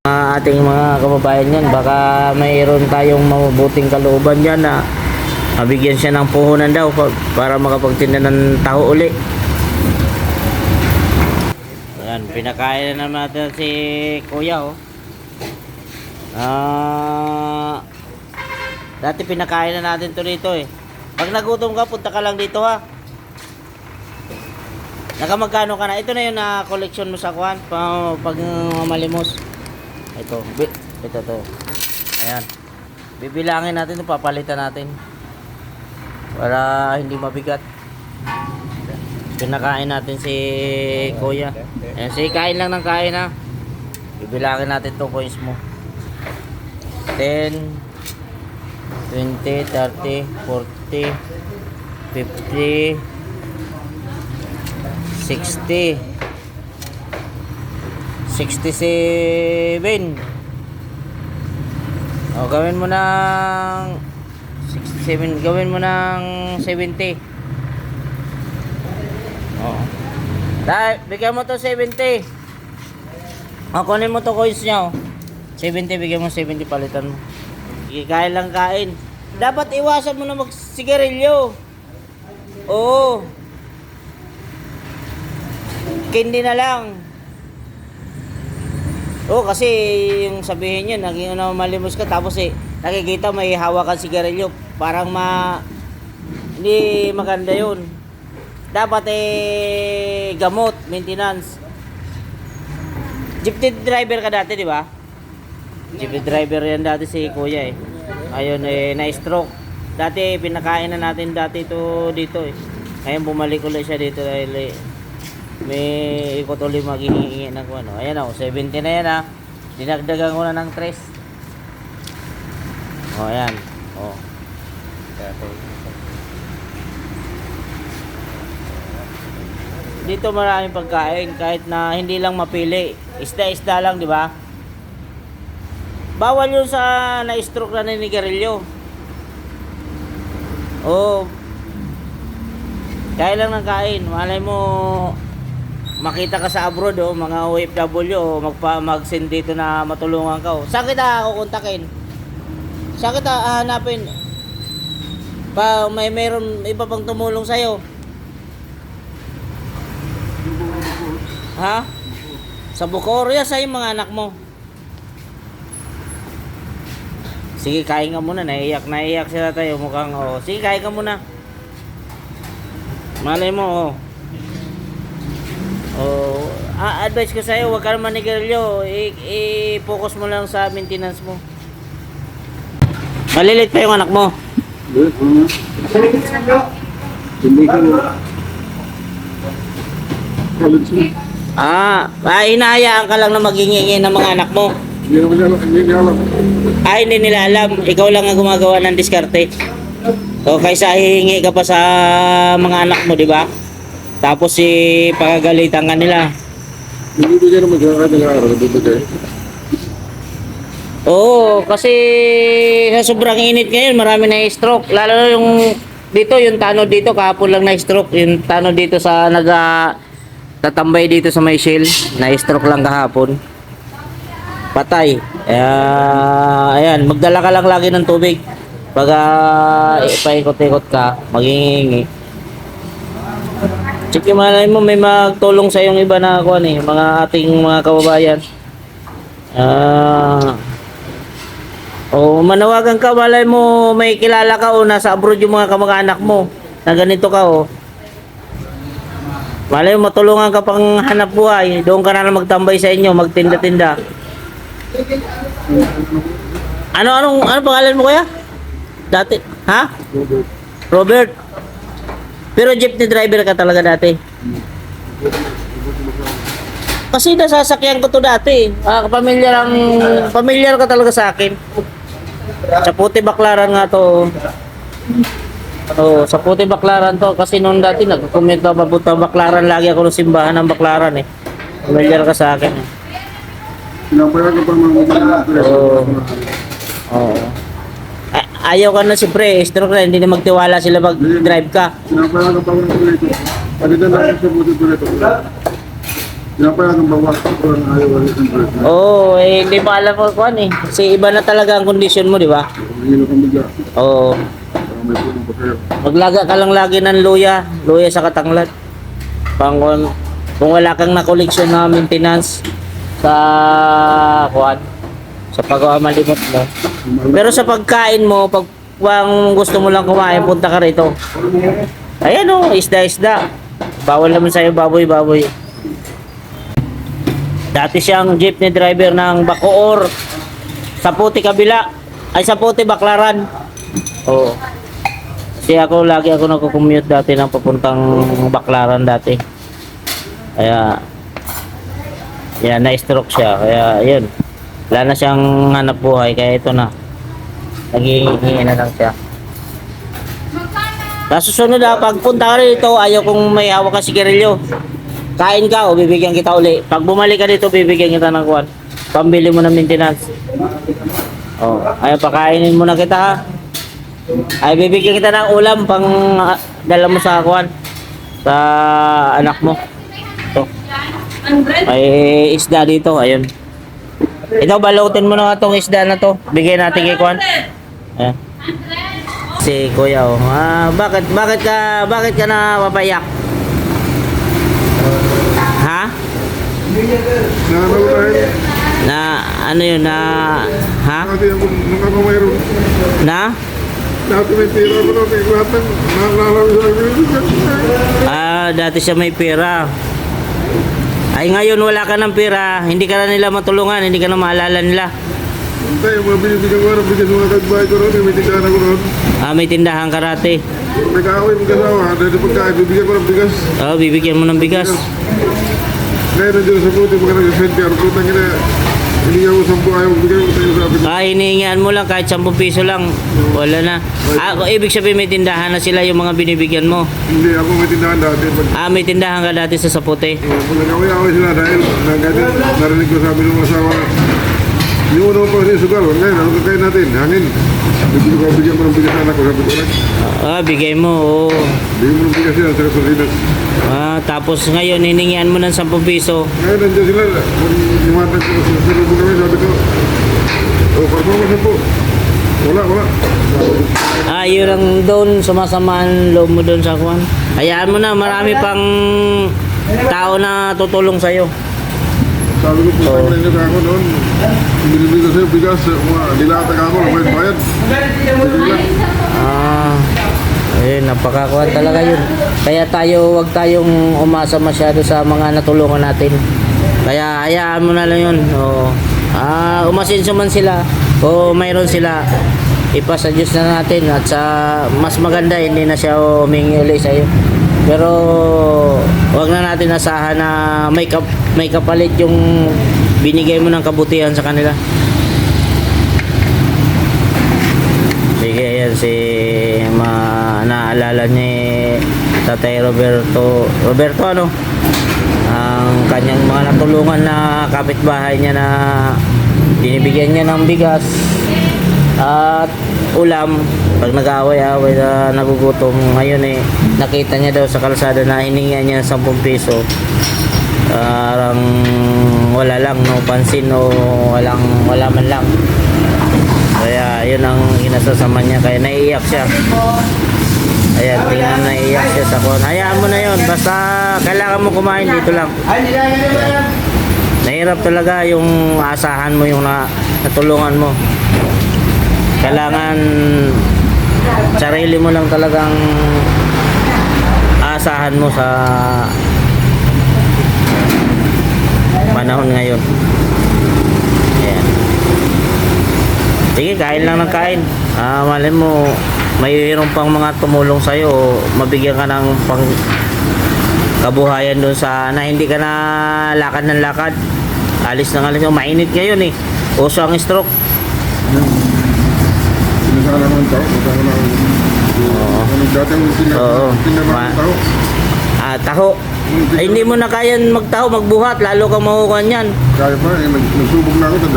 Ating mga kababayan yan, baka mayroon tayong mabuting kalooban yan na mabigyan siya ng puhunan daw para makapagtinda ng taho uli. Ayan, pinakain na naman natin si kuya oh. Dati pinakain na natin to dito eh. Pag nagutom ka, punta ka lang dito ha. Nakamagkano ka na? Ito na yung na-collection mo sa kwan pag malimos. Ito to. Ayan. Bibilangin natin ito, papalitan natin. Para hindi mabigat. Pinakain natin si kuya. Ayan, sige, kain lang ng kain ha. Bibilangin natin itong coins mo. 10, 20, 30, 40, 50, 60, 67. O, gawin mo ng 67, gawin mo ng 70. O. Dahil, bigyan mo to 70. O, kunin mo to coins niya o. 70, bigyan mo 70, palitan mo. Sige, kain lang kain. Dapat iwasan mo na magsigarilyo. Oo. Candy na lang. Oo, kasi yung sabihin nyo, naging malimos ka, tapos nakikita may hawakan sigarilyo. Parang hindi maganda yun. Dapat gamot, maintenance. Jeepney driver ka dati, di ba? Jeepney driver yan dati si kuya eh. Ayun na-stroke. Dati pinakain na natin dati ito dito eh. Ngayon bumalik ulit siya dito dahil may ikot ulit maghihingi ng ano. Ayan o, 70 na yan ha. Dinagdagan ko na ng 3. O, ayan. O. Dito maraming pagkain kahit na hindi lang mapili. Isda-isda lang, di ba? Bawal yun sa na-stroke na ninigarilyo. O. Kain lang ng kain. Malay mo makita ka sa abroad oh, mga OFW oh, mag-send dito na matulungan ka oh. Saan kita kukontakin? Saan kita hanapin? Mayroon iba pang tumulong sa'yo? Ha? Sa Bucor? Yan sa'yo mga anak mo. Sige, kain ka muna. Naiyak sila tayo mukhang oh. Sige, kain ka muna. Malay mo oh. Oh, advice ko sa'yo, huwag ka naman manigarilyo. I-focus mo lang sa maintenance mo. Malilit pa yung anak mo. Hinahayaan ka lang na maghingi ng mga anak mo. Hindi nila alam. Ikaw lang ang gumagawa ng diskarte. So, kaysa hihingi ka pa sa mga anak mo, di ba? Tapos pagagalitan ka nila. Hindi bigyan naman sa akin ng araw. Oo, kasi sa sobrang init ngayon, marami na stroke. Lalo na yung dito, yung tanod dito, kahapon lang na stroke. Yung tanod dito sa tatambay dito sa may shell, na stroke lang kahapon. Patay. Ayan, magdala ka lang lagi ng tubig. Pag paikot-ikot ka, maghingi. Sige, malay mo may magtulong sa yung iba na kuan eh, mga ating mga kababayan. Manawagan ka, malay mo may kilala ka o nasa abroad yung mga kamag-anak mo na ganito ka o. Malay mo matulungan ka pang hanap buhay, doon ka na lang magtambay sa inyo, magtinda-tinda. Ano pangalan mo kuya? Dati, ha? Robert. Pero jeepney driver ka talaga dati. Kasi nasasakyan ko to dati. Pamilyar ka talaga sa akin. Sa Puti Baclaran nga to. Sa Puti Baclaran to. Kasi noon dati nag-comment ako papunta Baclaran. Lagi ako ng simbahan ng Baclaran eh. Pamilyar ka sa akin. Pinapayagan pa mga Oo. Ayaw ka na siyempre, stroke na, hindi na magtiwala sila mag-drive ka. Pinapayagan pa mga dito. Palitan lang sa buti dito. Pinapayagan ba wala ko ang ayaw wala ng presyo? Oo, hindi pa alam ko kuan eh. Kasi iba na talaga ang kondisyon mo, di ba? Hilo kang bigla. Oo. Para may punong pa sa'yo. Maglaga ka lang lagi ng luya sa katanglad. Kung wala kang na-collection na maintenance sa kuan, sa paggawa malimot mo. Pero sa pagkain mo, pag gusto mo lang kumain, punta ka rito. Ayan o, isda. Bawal naman sa'yo baboy. Dati siyang jeepney driver ng Bacoor. Sa Puti kabila. Ay, sa Puti Baklaran. Oo. Kasi lagi ako nagko-commute dati ng papuntang Baklaran dati. Kaya, yan, na-stroke siya. Kaya, yun. Wala na siyang hanap buhay. Kaya ito na. Naghihingi na lang siya. Sa susunod pagpunta ka rito, ayaw kong may hawak ka sigarilyo. Kain ka o bibigyan kita uli. Pag bumalik ka dito, bibigyan kita ng kuwan. Pambili mo ng maintenance. Oh, ay pakainin mo na kita ha. Ay bibigyan kita ng ulam pang dala mo sa kuwan. Sa anak mo. Ito. May isda dito, ayun. Ito balutin mo na itong isda na to. Bigyan natin kay kuwan. Ayan. Si Kuya oh. Bakit ka na papayak? Ha? Nakanaw tayo. Na ano yun na ha? Kasi nung ako mayroon. Na? Dati may tira ko noon. Lahat ng nakalawin sa akin. Dati siya may pera. Ay ngayon wala ka ng pera, hindi ka na nila matulungan, hindi ka na maalala nila. Hindi, yung mga binibigyan ko rin. Bigyan mga kagbahay ko noon. May tindahan ako noon. May tindahan karate. Nag-aaway mo kasawa. Dahil pagkain, bibigyan ko ng bigas. Bibigyan mo ng bigas. Ngayon nandiyan sa puti, mga nag-sente. Ang putang ina, hindi ako 10 ayaw bigyan ko tayo sabi ko. Hinihingian mo lang kahit 10 piso lang. Wala na. Ibig sabihin may tindahan na sila yung mga binibigyan mo. Hindi, ako may tindahan dati. May tindahan ka dati sa Sapote. Pag nag-away-away sila dahil narinig ko sabi ng asawa, yung una pa kasi sugal, ngayon, ano kakain natin? Hangin. Bigyan mo ng bigas anak ko, sabi ko lang. Bigay mo. Oo. Bigyan mo ng bigas yan, sa Kasolinas. Tapos ngayon hiningian mo ng 10 piso. Ngayon, nandiyan sila. Kung limatag ko sa lubo kami, sabi ko, parang mo 10. Wala. Yun ang doon, sumasamaan loob mo doon sa kuwan. Hayaan mo na, marami pang tao na tutulong sa'yo. Sabi ko, putang ina ka ako noon. Binibigyan ko sa'yo bigas, nilatag ako, bayad. Ayun, napakakuhan talaga yun. Kaya wag tayong umasa masyado sa mga natulungan natin. Kaya hayaan mo na lang yun. Umasenso man sila o mayroon sila, ipasa Diyos na natin at sa mas maganda hindi na siya humingi ulit sa'yo. Pero wag na natin asahan na may kapalit yung binigay mo ng kabutihan sa kanila. Bigay yan si naalala ni Tatay Roberto ano? Ang kanyang mga natulungan na kapitbahay niya na binibigyan niya ng bigas at ulam pag nag-aaway-aaway na nagugutom. Ngayon nakita niya daw sa kalsada na hiningian niya ng 10 piso. Parang wala lang, no pansin o wala man lang. Kaya yun ang inasasama niya, kaya naiiyak siya. Ayan, tingnan naiiyak siya sa kon. Hayaan mo na yun, basta kailangan mo kumain dito lang. Nahirap talaga yung asahan mo, yung natulungan mo. Kailangan sarili mo lang talagang asahan mo sa panahon ngayon. Ayan. Sige, kain lang ng kain. Malay mo, mayroon pang mga tumulong sa'yo, mabigyan ka ng pang kabuhayan doon sa na hindi ka na lakad ng lakad. Alis ng alis. Mainit ngayon uso ang stroke. Sinasala naman tao, kasama na dati ang tindahan tao. Taho. Hindi mo na kaya magtaho, magbuhat, lalo kang mahukuhan yan. Kaya pa, nagsubok na ako sa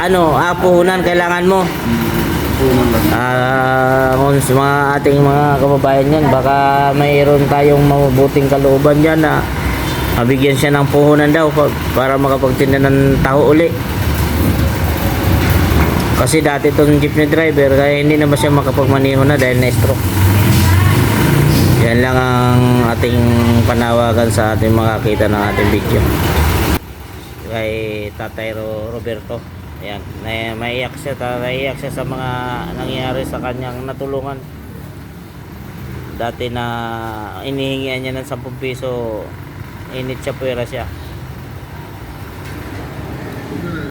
2 araw. Puhunan kailangan mo. Puhunan lang. Kung sa mga ating mga kababayan yan, baka mayroon tayong mabuting kalooban dyan na mabigyan siya ng puhunan daw para makapagtinda ng taho uli. Kasi dati itong jeepney driver kaya hindi naman siya makapagmaniho na dahil na-stroke. Yan lang ang ating panawagan sa ating makakita ng ating video kay Tatay Roberto. Ayan, maiyak siya sa mga nangyayari sa kanyang natulungan. Dati na inihingian niya ng 10 piso, init siya, pwera siya.